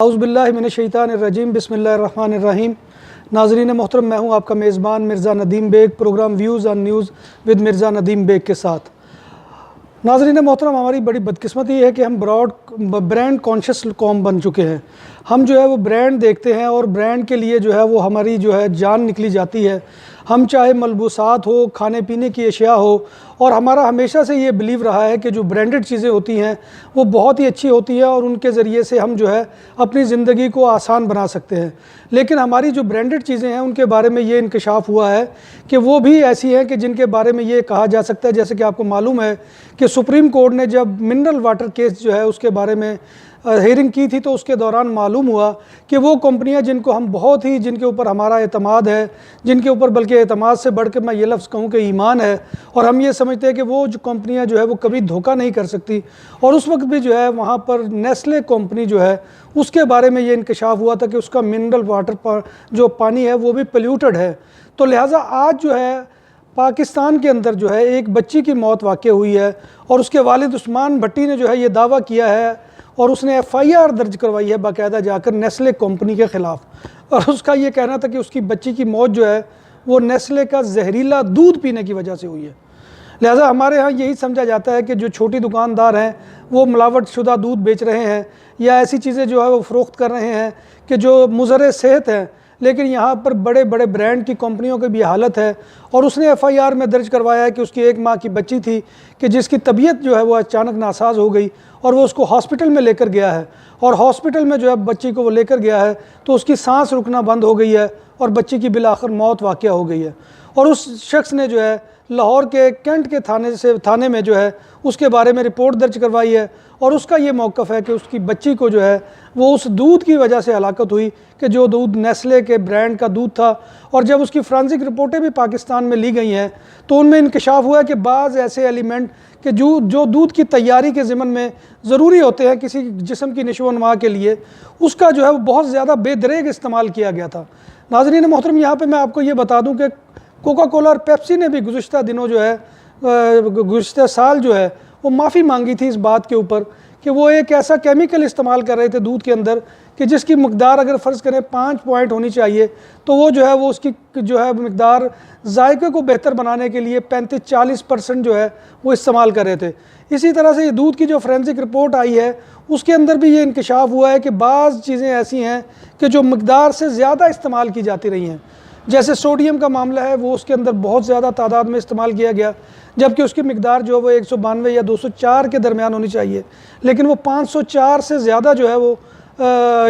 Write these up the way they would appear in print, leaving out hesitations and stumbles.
औज़ुबिल्लाहिमिनश्शैतानिर्रजीम बिस्मिल्लाहिर्रहमानिर्रहीम। नाज़रीन मोहतरम, मैं हूँ आपका मेज़बान Mirza Nadeem Baig, program views on news with Mirza Nadeem Baig के साथ। नाज़रीन मोहतरम, हमारी बड़ी बदकिस्मती है कि हम ब्रांड कॉन्शियस कौम बन चुके हैं। हम जो है वो ब्रांड देखते हैं और ब्रांड के लिए जो है वो हमारी जो है जान निकली जाती है। हम चाहे मलबूसात हो, खाने पीने की अशिया हो, और हमारा हमेशा से ये बिलीव रहा है कि जो ब्रांडेड चीज़ें होती हैं वो बहुत ही अच्छी होती है और उनके ज़रिए से हम जो है अपनी ज़िंदगी को आसान बना सकते हैं। लेकिन हमारी जो ब्रांडेड चीज़ें हैं उनके बारे में ये इंकशाफ हुआ है कि वो भी ऐसी हैं कि जिनके बारे में ये कहा जा सकता है, जैसे कि आपको मालूम है कि सुप्रीम कोर्ट ने जब मिनरल वाटर केस जो है उसके बारे में हेयरिंग की थी, तो उसके दौरान मालूम हुआ कि वो कंपनियां जिनको हम बहुत ही जिनके ऊपर हमारा एतमाद है, जिनके ऊपर बल्कि एतमाद से बढ़ के मैं ये लफ्ज़ कहूँ कि ईमान है, और हम ये समझते हैं कि वो जो कंपनियां जो है वो कभी धोखा नहीं कर सकती। और उस वक्त भी जो है वहाँ पर नेस्ले कंपनी जो है उसके बारे में ये इंकशाफ हुआ था कि उसका मिनरल वाटर जो पानी है वो भी पोल्यूटेड है। तो लिहाजा आज जो है पाकिस्तान के अंदर जो है एक बच्ची की मौत वाक़ हुई है और उसके वालिद उस्मान भट्टी ने जो है ये दावा किया है और उसने FIR दर्ज करवाई है बाकायदा जाकर नेस्ले कंपनी के ख़िलाफ़। और उसका ये कहना था कि उसकी बच्ची की मौत जो है वो नेस्ले का जहरीला दूध पीने की वजह से हुई है। लिहाजा हमारे यहाँ यही समझा जाता है कि जो छोटी दुकानदार हैं वो मिलावट शुदा दूध बेच रहे हैं या ऐसी चीज़ें जो है वो फ़रोख्त कर रहे हैं कि जो मुज़र सेहत हैं। लेकिन यहाँ पर बड़े बड़े ब्रांड की कंपनियों की भी हालत है। और उसने FIR में दर्ज करवाया है कि उसकी 1 माह की बच्ची थी कि जिसकी तबीयत जो है वो अचानक नासाज हो गई और वो उसको हॉस्पिटल में लेकर गया है। और हॉस्पिटल में जो है बच्ची को वो लेकर गया है तो उसकी सांस रुकना बंद हो गई है और बच्ची की बिलाखिर मौत वाक़ हो गई है। और उस शख्स ने जो है लाहौर के कैंट के थाने में जो है उसके बारे में रिपोर्ट दर्ज करवाई है। और उसका ये मौक़िफ़ है कि उसकी बच्ची को जो है वो उस दूध की वजह से हलाकत हुई कि जो दूध नेस्ले के ब्रांड का दूध था। और जब उसकी फ़ॉरेंसिक रिपोर्टें भी पाकिस्तान में ली गई हैं तो उनमें इंकशाफ हुआ है कि बाज़ ऐसे एलिमेंट कि जो दूध की तैयारी के ज़िमन में ज़रूरी होते हैं किसी जिस्म की नशो-व-नमा के लिए, उसका जो है वो बहुत ज़्यादा बेदरेग इस्तेमाल किया गया था। नाज़रीन मोहतरम, यहाँ पर मैं आपको ये बता दूँ कि कोका कोला और पेप्सी ने भी गुज़िश्ता दिनों जो है गुज़िश्ता साल जो है वो माफ़ी मांगी थी इस बात के ऊपर कि वो एक ऐसा केमिकल इस्तेमाल कर रहे थे दूध के अंदर कि जिसकी मकदार अगर फ़र्ज़ करें 5 पॉइंट होनी चाहिए तो वो जो है वो उसकी जो है मकदार जायके को बेहतर बनाने के लिए 35-40% जो है वो इस्तेमाल कर रहे थे। इसी तरह से ये दूध की जो फ़ॉरेंसिक रिपोर्ट आई है उसके अंदर भी ये इंकशाफ हुआ है कि बाज़ चीज़ें ऐसी हैं कि जो मकदार से ज़्यादा इस्तेमाल की जाती रही हैं। जैसे सोडियम का मामला है वो उसके अंदर बहुत ज़्यादा तादाद में इस्तेमाल किया गया, जबकि उसकी मकदार जो है वो 192 या 204 के दरमियान होनी चाहिए, लेकिन वो 504 से ज़्यादा जो है वो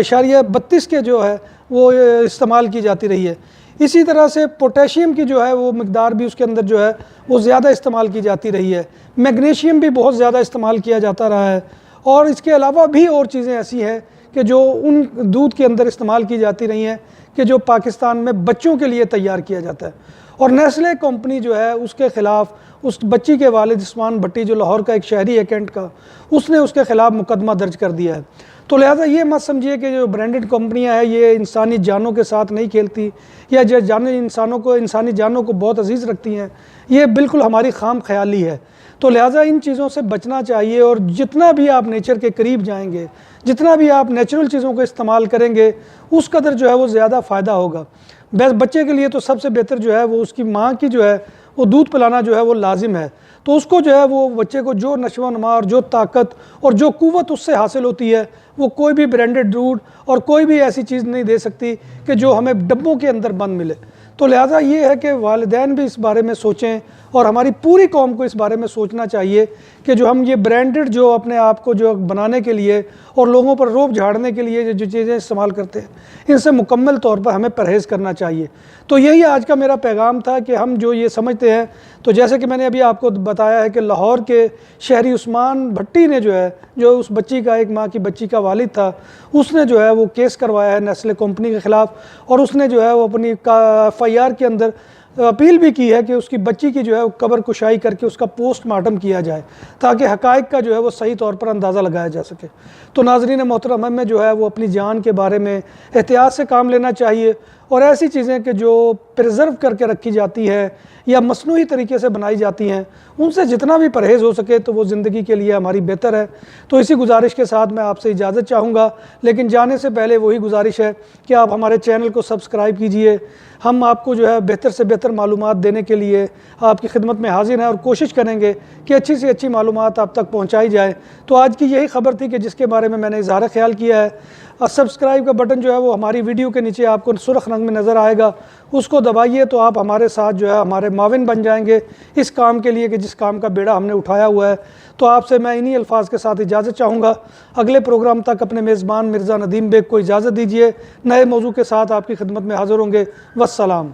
0.32 के जो है वो इस्तेमाल की जाती रही है। इसी तरह से पोटेशियम की जो है वो मकदार भी उसके अंदर जो है वो ज़्यादा इस्तेमाल की जाती रही है। मैग्नीशियम भी बहुत ज़्यादा इस्तेमाल किया जाता रहा है। और इसके अलावा भी और चीज़ें ऐसी हैं कि जो उन दूध के अंदर इस्तेमाल की जाती रही हैं कि जो पाकिस्तान में बच्चों के लिए तैयार किया जाता है। और नेस्ले कंपनी जो है उसके ख़िलाफ़ उस बच्ची के वालिद उस्मान भट्टी जो लाहौर का एक शहरी है कैंट का, उसने उसके ख़िलाफ़ मुकदमा दर्ज कर दिया है। तो लिहाजा ये मत समझिए कि जो ब्रांडेड कंपनियां हैं ये इंसानी जानों के साथ नहीं खेलती या जो इंसानी जानों को बहुत अजीज़ रखती हैं, ये बिल्कुल हमारी खाम ख्याली है। तो लिहाजा इन चीज़ों से बचना चाहिए और जितना भी आप नेचर के करीब जाएंगे, जितना भी आप नेचुरल चीज़ों को इस्तेमाल करेंगे, उस कदर जो है वो ज़्यादा फ़ायदा होगा। बस बच्चे के लिए तो सबसे बेहतर जो है वो उसकी माँ की जो है वो दूध पिलाना जो है वो लाजिम है। तो उसको जो है वो बच्चे को जो नशो-व-नमा और जो ताकत और जो क़ुव्वत उससे हासिल होती है वो कोई भी ब्रांडेड दूध और कोई भी ऐसी चीज़ नहीं दे सकती कि जो हमें डब्बों के अंदर बंद मिले। तो लिहाजा ये है कि वालिदैन भी इस बारे में सोचें और हमारी पूरी कौम को इस बारे में सोचना चाहिए कि जो हम ये ब्रांडेड जो अपने आप को जो बनाने के लिए और लोगों पर रोब झाड़ने के लिए जो चीज़ें इस्तेमाल करते हैं, इनसे मुकम्मल तौर पर हमें परहेज़ करना चाहिए। तो यही आज का मेरा पैगाम था कि हम जो ये समझते हैं, तो जैसे कि मैंने अभी आपको बताया है कि लाहौर के शहरी उस्मान भट्टी ने जो है जो उस बच्ची का 1 माह की बच्ची का वालिद था, उसने जो है वो केस करवाया है नेस्ले कंपनी के ख़िलाफ़। और उसने जो है वो अपनी FIR के अंदर अपील भी की है कि उसकी बच्ची की जो है कब्र कुशाई करके उसका पोस्टमार्टम किया जाए ताकि हक़ाइक़ का जो है वो सही तौर पर अंदाज़ा लगाया जा सके। तो नाज़रीन मोहतरम, हमें जो है वो अपनी जान के बारे में एहतियात से काम लेना चाहिए और ऐसी चीज़ें कि जो प्रिजर्व करके रखी जाती है या मसनूई तरीके से बनाई जाती हैं, उनसे जितना भी परहेज़ हो सके तो वो ज़िंदगी के लिए हमारी बेहतर है। तो इसी गुजारिश के साथ मैं आपसे इजाज़त चाहूँगा, लेकिन जाने से पहले वही गुजारिश है कि आप हमारे चैनल को सब्सक्राइब कीजिए। हम आपको जो है बेहतर से बेहतर मालूमात देने के लिए आपकी खिदमत में हाजिर हैं और कोशिश करेंगे कि अच्छी से अच्छी मालूमात आप तक पहुँचाई जाए। तो आज की यही ख़बर थी कि जिसके बारे में मैंने इज़हार ख्याल किया है। और सब्सक्राइब का बटन जो है वो हमारी वीडियो के नीचे आपको सुर्ख रंग में नज़र आएगा, उसको दबाइए तो आप हमारे साथ जो है हमारे माविन बन जाएंगे इस काम के लिए कि जिस काम का बेड़ा हमने उठाया हुआ है। तो आपसे मैं इन्हीं अल्फाज के साथ इजाज़त चाहूँगा। अगले प्रोग्राम तक अपने मेज़बान मिर्ज़ा नदीम बेग को इजाज़त दीजिए। नए मौजू के साथ आपकी खिदमत में हाज़िर होंगे। वस्सलाम।